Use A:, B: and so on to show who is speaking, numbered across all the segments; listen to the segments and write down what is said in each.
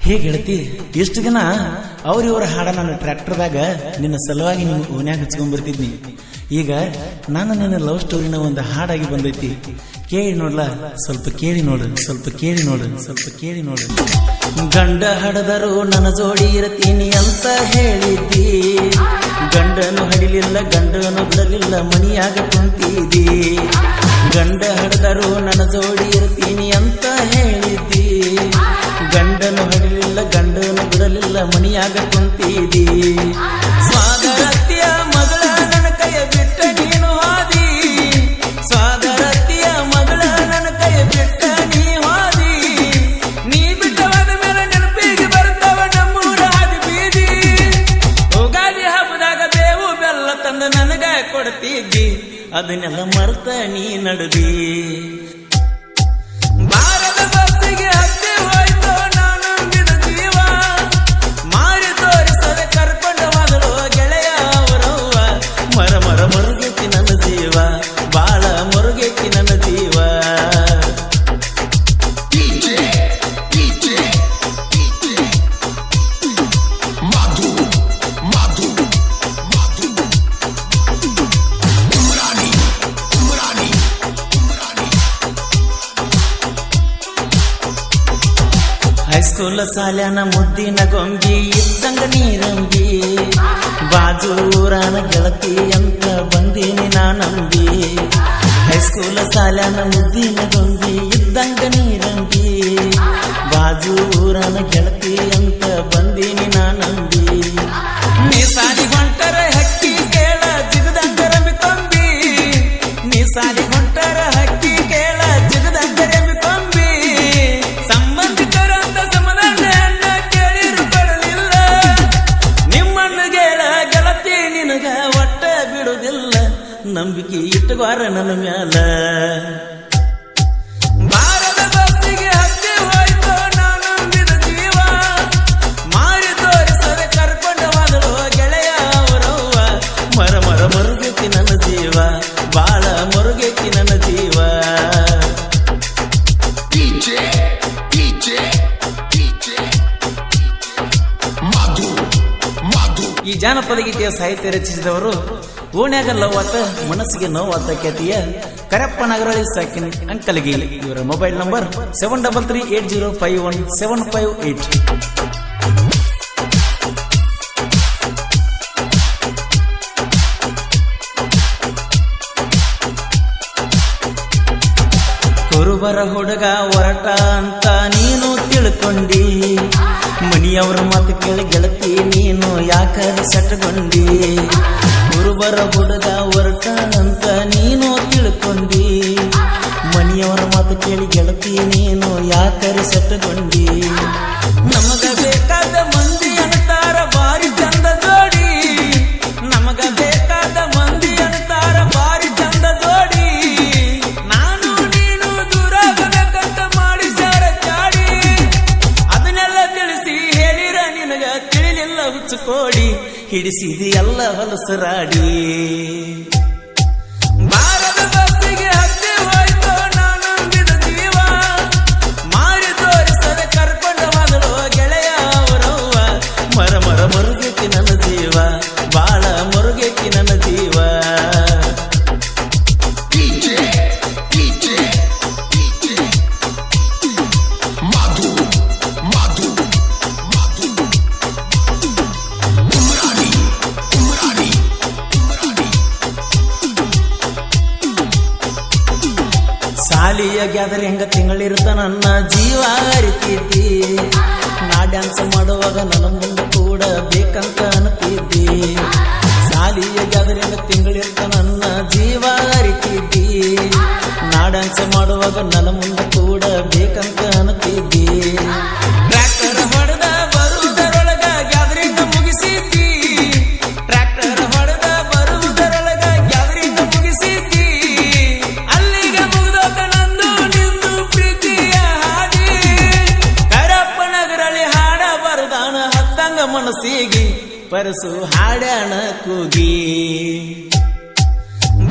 A: ಹೇಗೆ ಹೇಳ್ತಿ ಎಷ್ಟು ದಿನ ಅವ್ರಿವ್ರ ಹಾಡ ನಾನು ಟ್ರ್ಯಾಕ್ಟರ್ದಾಗ ನಿನ್ನ ಸಲುವಾಗಿ ನಿಮ್ಮ ಓನ್ಯಾಗ ಹಚ್ಕೊಂಡ್ಬರ್ತಿದ್ನಿ. ಈಗ ನಾನು ನಿನ್ನ ಲವ್ ಸ್ಟೋರಿನ ಒಂದು ಹಾಡಾಗಿ ಬಂದೈತಿ. ಕೇಳಿ ನೋಡ್ಲಾ, ಸ್ವಲ್ಪ ಕೇಳಿ ನೋಡು, ಸ್ವಲ್ಪ ಕೇಳಿ ನೋಡು, ಸ್ವಲ್ಪ ಕೇಳಿ ನೋಡು. ಗಂಡ ಹಡದರು ನನ್ನ ಜೋಡಿ ಇರತೀನಿ ಅಂತ ಹೇಳಿದ್ದಿ, ಗಂಡನು ಹಡಿಲಿಲ್ಲ ಗಂಡನು ಬಿಡಲಿಲ್ಲ ಮನಿಯಾಗ ಕುಂತಿದ್ದಿ. ಗಂಡ ಹಡದರು ನನ್ನ ಜೋಡಿ ಇರ್ತೀನಿ ಅಂತ ಹೇಳಿದ್ದಿ, ಗಂಡನು ಹಡಿಲಿಲ್ಲ ಗಂಡನು ಬಿಡಲಿಲ್ಲ ಮನಿಯಾಗ ಕುಂತಿದ್ದಿ. ಸ್ವಾದರತ್ಯ ಮಗಳ ನನ್ನ ಕೈಯ ಬಿಟ್ಟ ನೀನು ಹಾದಿ, ಸ್ವಾದರತ್ಯ ಮಗಳ ನನ್ನ ಕೈಯ ಬಿಟ್ಟ ನೀ ಹಾದಿ. ನೀ ಬಿಟ್ಟವಾದ ಮೇಲೆ ನೆನಪಿಗೆ ಬರ್ತಾವ ನಮ್ಮೂರ ಹಾದಿ ಬೀದಿ. ಉಗಾದಿ ಹಬ್ಬದಾಗ ಬೇವು ಬೆಲ್ಲ ತಂದು ನನಗ ಕೊಡ್ತಿದ್ದಿ, ಅದನ್ನೆಲ್ಲ ಮರ್ತ ನೀ ನಡುದಿ. ಭಾರತ ಬಸ್ಸಿಗೆ ಹತ್ತಿ ಹೋಯ್ತು ನಾನು ಬಿಡ ಜೀವ, ಮಾರಿ ತೋರಿಸದೆ ಕರ್ಕೊಂಡು ಹೋದಳು ಗೆಳೆಯ ಅವರವ್ವ. ಮರ ಮರ ಮರುಗೈತಿ ನನ್ನ ಜೀವ, ಬಾಳ ಮರುಗೈತಿ ನನ್ನ ಜೀವ. ಹೈಸ್ಕೂಲ್ ಸಾಲ್ಯಾನ ಮುದ್ದಿನ ಗೊಂಬಿ ಇದ್ದಂಗ ನೀರಂಬಿ, ಬಾಜೂರಾನ ಗೆಳತಿ ಅಂತ ಬಂದೀನಿ ನಾನಂಬಿ. ಹೈಸ್ಕೂಲ್ ಸಾಲ್ಯಾನ ಮುದ್ದಿನ ಗೊಂಬಿ ಇದ್ದಂಗ ನೀರಂಬಿ, ಬಾಜೂರಾನ ಗೆಳತಿ ಅಂತ ಬಂದೀನಿ ನಾನಂಬಿ. ನೀ ಸಾಲಿ ಹೊಂಟರ ಹಕ್ಕಿ ಕೇಳ ಜಿಗದಂಗ ರಂಬಿ ಕೊಂಬಿ, ನೀ ಸಾಲಿ ಹೊಂಟರ ಹಕ್ಕಿ ಕೇಳ ಜಿಗದಂಗ ರಂಬಿ ಕೊಂಬಿ. ಸಂಬಂಧಿಕರಂತ ಸಮಾಧಾನ ಕೇಳಿರು ಕೊಡಲಿಲ್ಲ, ನಿಮ್ಮನ್ನ ಗೆಳತಿ ನಿನಗ ಒಟ್ಟ ಬಿಡುವುದಿಲ್ಲ, ನಂಬಿಕೆ ಇಟ್ಟುಗಾರ ನನ್ನ ಮ್ಯಾಲ. ಭಾರತ ಬಸ್ಸಿಗೆ ಹತ್ತಿ ಹೋಯ್ತು ನಾನು ಬಿಡ ಜೀವ, ಮಾರಿ ತೋರಿಸದೆ ಕರ್ಕೊಂಡು ಹೋದಳು ಗೆಳೆಯ ಅವರವ್ವ. ಮರ ಮರ ಮರುಗೈತಿ ನನ್ನ ಜೀವ, ಬಾಳ ಮರುಗೈತಿ ನನ್ನ ಜೀವ. ಈ ಜಾನಪದ ಗೀತೆಯ ಸಾಹಿತ್ಯ ರಚಿಸಿದವರು ಓಣ್ಯಾಗ ಲವ್ ಆತ ಮನಸ್ಸಿಗೆ ನೋವಾತ ಖ್ಯಾತಿಯ ಕರಪ್ಪ ನಗರಳಿ ಸಾಕಿನ್ ಅಂಕಲ್ಗಿ. ಇವರ ಮೊಬೈಲ್ ನಂಬರ್ 7338051758. ಕುರುಬರ ಹುಡುಗ ಹೊರಟ ಅಂತ ನೀನು ತಿಳ್ಕೊಂಡಿ, ಮನಿಯವ್ರ ಮಾತು ಕೇಳಿ ಗೆಳತಿ ನೀನು ಯಾಕರಿ ಸೆಟ್ಕೊಂಡಿ. ಕುರುಬರ ಹುಡುಗ ಹೊರಟ ಅಂತ ನೀನು ತಿಳ್ಕೊಂಡಿ, ಮನಿಯವರ ಮಾತು ಕೇಳಿ ಗೆಳತಿ ನೀನು ಯಾಕರಿ ಸೆಟ್ಕೊಂಡಿ. ನಮಗ ಬೇಕಾದ ಮಂದಿ ಅಂತಾರ ಬಾರಿ ಚಂದ ಜೋಡಿ, ನಮಗ ಬೇಕಾದ ಮಂದಿ ಅಂತಾರ ಬಾರಿ ಚಂದ ಜೋಡಿ. ನಾನು ನೀನು ದೂರ ಆಗಬೇಕಂತ ಮಾಡಿಸ್ಯಾರ ಚಾಡಿ, ಅದನ್ನೆಲ್ಲ ತಿಳಿಸಿ ಹೇಳಿರ ನಿನಗ ತಿಳಿಲಿಲ್ಲ ಹುಚ್ಚುಕೋಡಿ, ಹಿಡಿಸಿದಿ ಎಲ್ಲ ಹೊಲಸರಾಡಿ. ಭಾರತ ಬಸ್ಸಿಗೆ ಹತ್ತಿ ಹೋಯ್ತು ನಾನು ಬಿಡ ಜೀವ, ಮಾರಿ ತೋರಿಸದೆ ಕರ್ಕೊಂಡು ಹೋದಳು ಗೆಳೆಯ ಅವರವ್ವ. ಮರ ಮರ ಮರುಗೈತಿ ನನ್ನ ಜೀವ, ಬಾಳ ಮರುಗೈತಿ ನನ್ನ ಜೀವ. ಸಾಲಿಯ ಗ್ಯಾದರ್ ಹೆಂಗ ತಿಂಗಳಿರ್ತ ನನ್ನ ಜೀವ ಅರಿತಿದ್ದಿ, ನಾ ಡ್ಯಾನ್ಸ್ ಮಾಡುವಾಗ ನನ್ನ ಮುಂದೆ ಕೂಡ ಬೇಕಂತ ಅನ್ತಿದ್ದಿ. ಸಾಲಿಯ ಗ್ಯಾದರ್ ಹೆಂಗ ತಿಂಗಳಿರ್ತ ನನ್ನ ಜೀವ ಅರಿತಿದ್ದಿ, ನಾ ಡ್ಯಾನ್ಸ್ ಮಾಡುವಾಗ ನನ್ನ ಮುಂದೆ ಕೂಡ ಬೇಕಂತ ಅನ್ತಿದ್ದಿ. ಟ್ರ್ಯಾಕ್ಟರ್ ಹೊಡೆದ ಬರುವುದರೊಳಗ ಗ್ಯಾದರಿಂಗ ಮುಗಿಸಿದ್ದಿ, ಟ್ರ್ಯಾಕ್ಟರ್ ಹೊಡೆದ ಬರುವುದರೊಳಗ ಗ್ಯಾದರಿಂಗ ಮುಗಿಸಿದ್ದಿ. ಅಲ್ಲಿಗೆ ಮುಗಿದೋತ ನಂದು ನಿಂದು ಪ್ರೀತಿಯ ಹಾದಿ, ಕರಪ್ಪ ನಗರಳಿ ಹಾಡ ಬರುದಾನ ಹತ್ತಂಗ ಮನಸ್ಸಿಗೆ ಪರಸು ಹಾಡ್ಯಾಣ ಕೂಗಿ.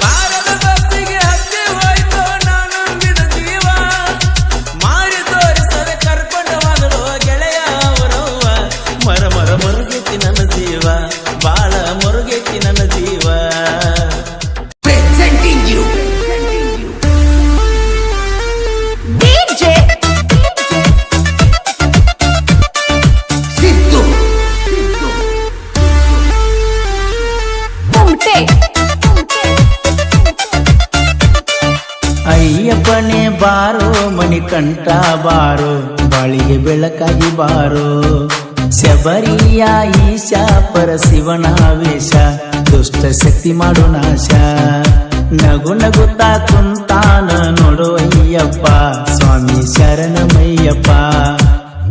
A: ಭಾರತ ಬಸ್ಸಿಗೆ ಹತ್ತಿ ಹೋಯ್ತು ನಾನು ಬಿಡ ಜೀವ, ಮಾರಿ ತೋರಿಸದೆ ಕರ್ಕೊಂಡು ಹೋದಳು ಗೆಳೆಯ ಅವರ ಕಂಠ ಬಾರೋ ಬಾಳಿಗೆ ಬೆಳಕಾಗಿ ಬಾರೋ ಶಬರಿಯ ಈಶ ಪರಶಿವನ ವೇಷ ದುಷ್ಟ ಶಕ್ತಿ ಮಾಡು ನಾಶ ನಗು ನಗುತ್ತಾ ಕುಂತಾನ ನೋಡು ಅಯ್ಯಪ್ಪ ಸ್ವಾಮಿ ಶರಣಮಯ್ಯಪ್ಪ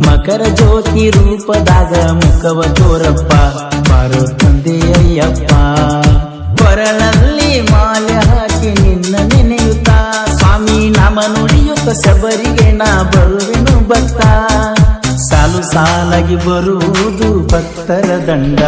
A: ಮಕರ ಜ್ಯೋತಿ ರೂಪದಾಗ ಮುಖವ ತೋರಪ್ಪ ಬಾರೋ ತಂದೆ ಅಯ್ಯಪ್ಪ ಕೊರಳಲ್ಲಿ ಮಾಲೆ ಹಾಕಿ ನಿನ್ನ ನೆನೆಯುತ್ತಾ ಸ್ವಾಮಿ ನಾಮ ನುಡಿಯುತ್ತ ಶಬರಿಗೆ ನಾ ಬರುವೆನು ಭಕ್ತ ಸಾಲು ಸಾಲಾಗಿ ಬರುವುದು ಭಕ್ತರ ದಂಡ